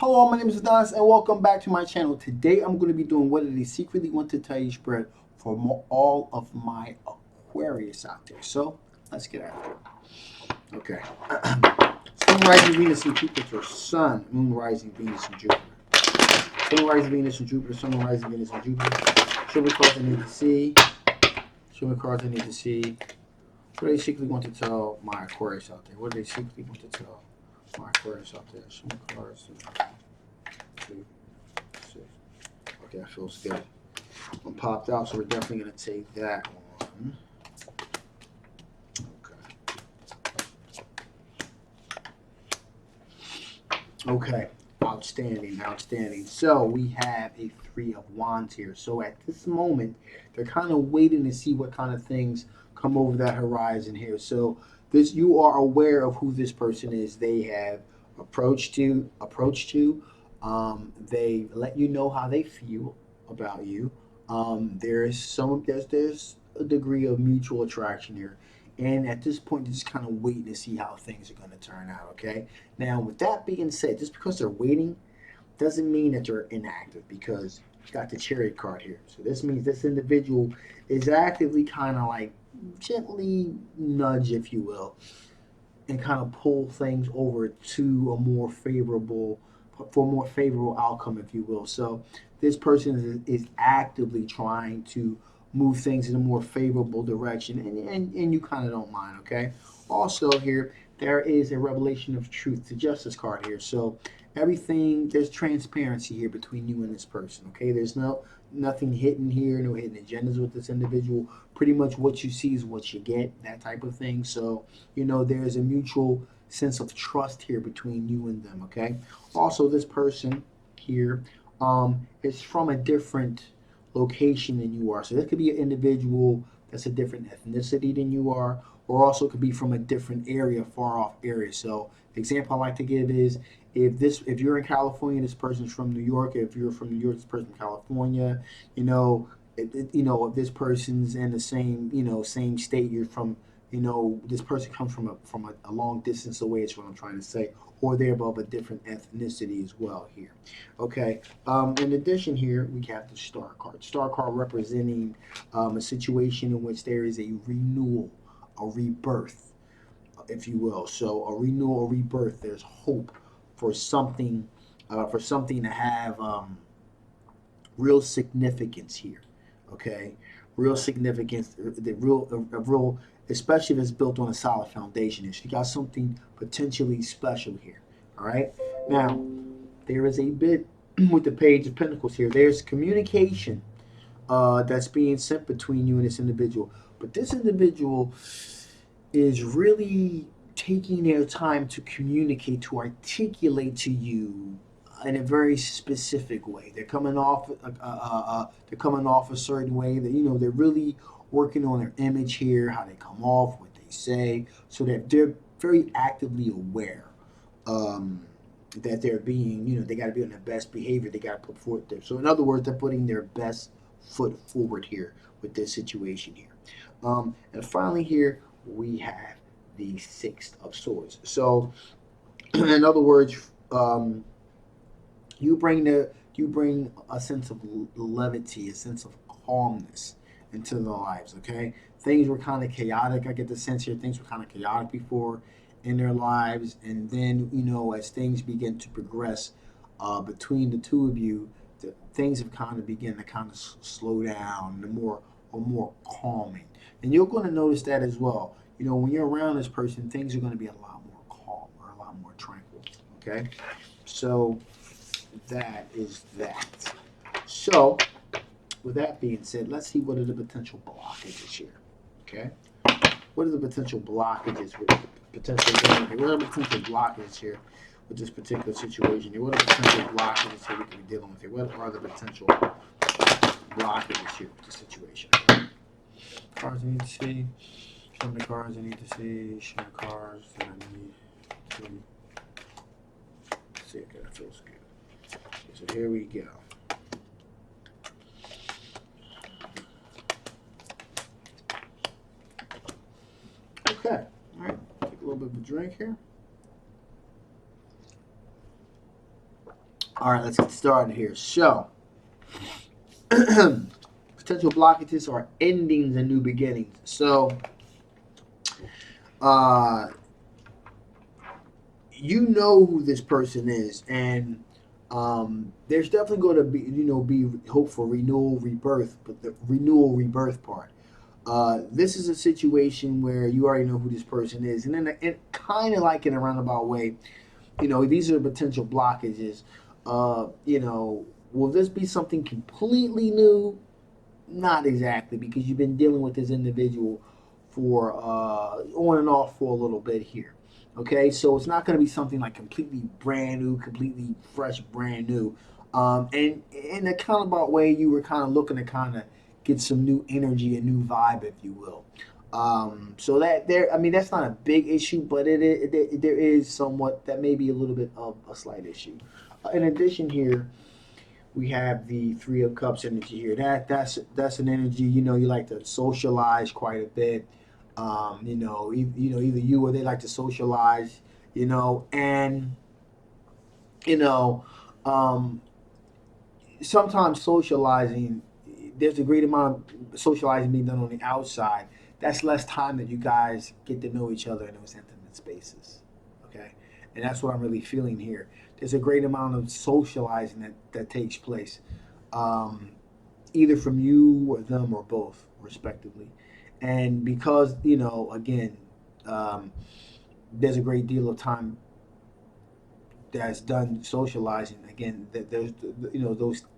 Hello, my name is Adonis, and welcome back to my channel. Today, I'm going to be doing what it is secretly want to tell you spread for all of my Aquarius out there. So, let's get at it. Okay. Sun, rising Venus, and Jupiter. Sun, Moon, rising Venus, and Jupiter. Sun, rising Venus, and Jupiter. Sun, rising Venus, and Jupiter. Show me cards I need to see. Show me cards I need to see. What do they secretly want to tell my Aquarius out there? What do they secretly want to tell my Aquarius out there? Show me cards. 2, 6. Okay, that feels good. One popped out, so we're definitely going to take that one. Okay, outstanding, outstanding. So we have a 3 of Wands here. So at this moment, they're kind of waiting to see what kind of things come over that horizon here. So this, you are aware of who this person is. They have approached you. They let you know how they feel about you. There's a degree of mutual attraction here. And at this point, they're just kind of waiting to see how things are going to turn out, okay? Now, with that being said, just because they're waiting doesn't mean that they're inactive because you got the Chariot card here. So this means this individual is actively kind of like gently nudge, if you will, and kind of pull things over to a more favorable, for a more favorable outcome, if you will. So this person is actively trying to move things in a more favorable direction, and you kind of don't mind, okay? Also here, there is a revelation of truth, the Justice card here. So everything, there's transparency here between you and this person, okay? There's nothing hidden here, no hidden agendas with this individual. Pretty much what you see is what you get, that type of thing. So there's a mutual sense of trust here between you and them, okay? Also, this person here is from a different location than you are. So this could be an individual that's a different ethnicity than you are, or also could be from a different area, far off area. So the example I like to give is if you're in California, this person's from New York. If you're from New York, this person's from California. If this person's in the same state you're from, this person comes from a long distance away. Is what I'm trying to say, or they're of a different ethnicity as well here. Okay. In addition, here we have the Star card. Star card representing a situation in which there is a renewal, a rebirth, if you will. So a renewal, a rebirth. There's hope for something to have real significance here. Okay, real significance. The real, especially if it's built on a solid foundation. If you got something potentially special here. All right. Now there is a bit with the Page of Pentacles here. There's communication that's being sent between you and this individual. But this individual is really taking their time to communicate, to articulate to you in a very specific way. They're coming off a certain way. That they're really working on their image here, how they come off, what they say, so that they're very actively aware. That they're being, they got to be on their best behavior. They got to put forth there. So in other words, they're putting their best foot forward here with this situation here. And finally here we have the Six of Swords. So in other words, you bring a sense of levity, a sense of calmness into their lives. Okay, things were kind of chaotic. I get the sense here things were kind of chaotic before in their lives, and then as things begin to progress between the two of you, things have kind of begin to kind of slow down, and more calming. And you're going to notice that as well. When you're around this person, things are going to be a lot more calm or a lot more tranquil. Okay, so that is that. So, with that being said, let's see what are the potential blockages here. Okay, what are the potential blockages with what are the potential blockages here with this particular situation here? What are the potential blockages here we can be dealing with here? What are the potential blockages here with the situation? Cards I need to see. Show me the cards I need to see. Show me the cards that I need to see. Okay, that feels good. So here we go. Okay, all right. Take a little bit of a drink here. All right, let's get started here. So, potential blockages are endings and new beginnings. So, uh, you know who this person is, and there's definitely going to be, be hope for renewal, rebirth. But the renewal, rebirth part. This is a situation where you already know who this person is, and then kind of like in a roundabout way, these are potential blockages. Will this be something completely new? Not exactly, because you've been dealing with this individual for on and off for a little bit here. Okay, so it's not going to be something like completely brand new, completely fresh, brand new. And in a kind of about way, you were kind of looking to kind of get some new energy, a new vibe, if you will. So that there, I mean, that's not a big issue, but there is somewhat that may be a little bit of a slight issue. In addition, here we have the Three of Cups energy here. That's an energy. You like to socialize quite a bit. Either you or they like to socialize. And you know, um, sometimes socializing. There's a great amount of socializing being done on the outside. That's less time that you guys get to know each other in those intimate spaces. Okay, and that's what I'm really feeling here. There's a great amount of socializing that takes place, um, either from you or them or both, respectively. And because again, um, there's a great deal of time that's done socializing. Again, that there's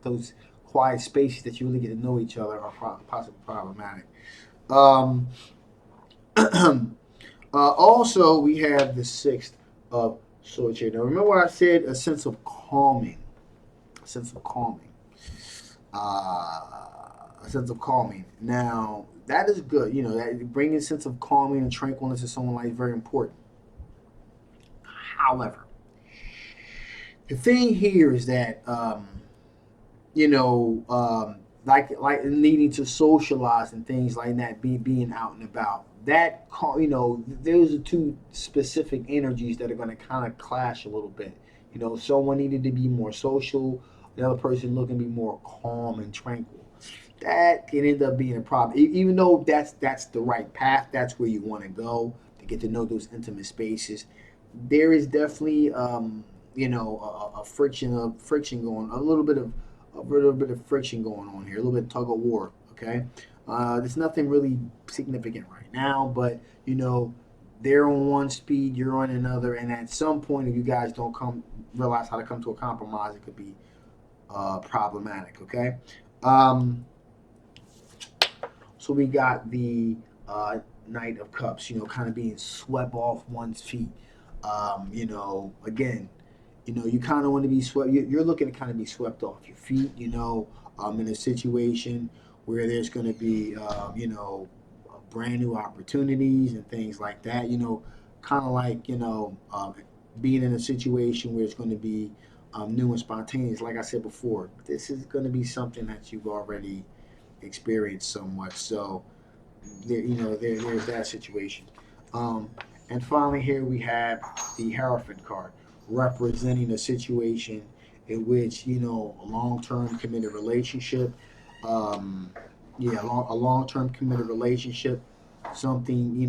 those quiet spaces that you really get to know each other are possibly problematic. Um, also, we have the sixth of swords here. Now, remember what I said? A sense of calming. A sense of calming. A sense of calming. Now, that is good. That bringing a sense of calming and tranquility to someone like is very important. However, the thing here is that like needing to socialize and things like that, being out and about. Those are two specific energies that are going to kind of clash a little bit. Someone needed to be more social, the other person looking to be more calm and tranquil. That can end up being a problem, even though that's the right path. That's where you want to go to get to know those intimate spaces. There is definitely a friction going, a little bit of friction going on here, a little bit of tug of war. Okay, there's nothing really significant right now, but they're on one speed, you're on another, and at some point, if you guys don't come realize how to come to a compromise, it could be problematic. Okay, um, so we got the Knight of Cups, kind of being swept off one's feet. Again, you kind of want to be swept. You're looking to kind of be swept off your feet. In a situation where there's going to be, brand new opportunities and things like that. Kind of like being in a situation where it's going to be new and spontaneous. Like I said before, this is going to be something that you've already experienced somewhat. So there's that situation. Um, and finally, here we have the Hierophant card, representing a situation in which a long-term committed relationship, um, a long-term committed relationship, something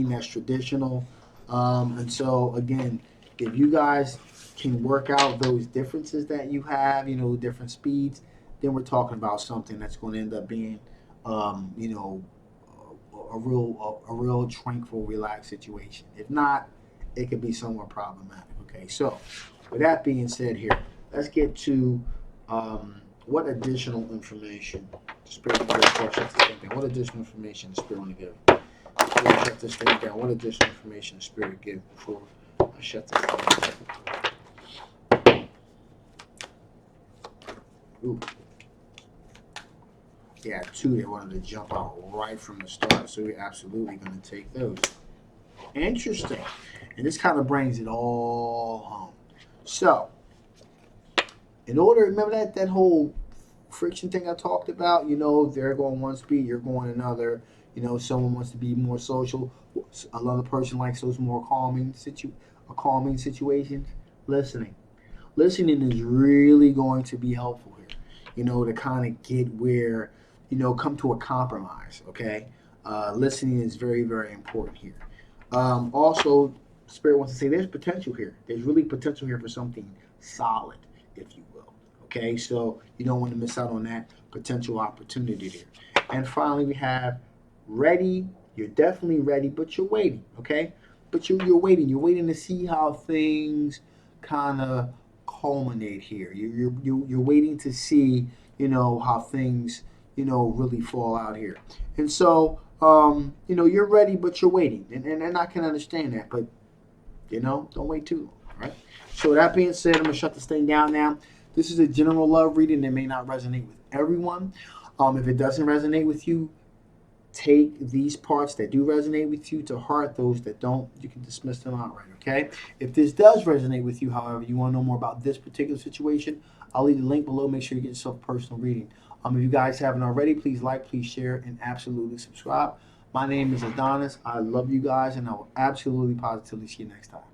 that's traditional. And so again, if you guys can work out those differences that you have, different speeds, then we're talking about something that's going to end up being, um, you know, a real tranquil, relaxed situation. If not, it could be somewhat problematic. Okay, so with that being said, here let's get to what additional information the spirit will give before I shut this thing down. What additional information the spirit want to give before I shut this thing down? What additional information the spirit will give before I shut this thing down? Ooh. Yeah, two that wanted to jump out right from the start, so we're absolutely going to take those. Interesting. And this kind of brings it all home. So, in order, remember that whole friction thing I talked about? They're going one speed, you're going another. Someone wants to be more social. Another person likes those more calming situations. Listening. listening is really going to be helpful here, to kind of get where, come to a compromise, okay? Listening is very, very important here. Also, Spirit wants to say there's potential here. There's really potential here for something solid, if you will. Okay, so you don't want to miss out on that potential opportunity there. And finally, we have ready. You're definitely ready, but you're waiting. Okay, but you're waiting. You're waiting to see how things kind of culminate here. You're waiting to see how things really fall out here. And so you're ready, but you're waiting, and I can understand that. But don't wait too long. All right. So with that being said, I'm gonna shut this thing down now. This is a general love reading that may not resonate with everyone. If it doesn't resonate with you, take these parts that do resonate with you to heart. Those that don't, you can dismiss them outright. Okay. If this does resonate with you, however, you want to know more about this particular situation, I'll leave the link below. Make sure you get yourself a personal reading. If you guys haven't already, please like, please share, and absolutely subscribe. My name is Adonis. I love you guys, and I will absolutely positively see you next time.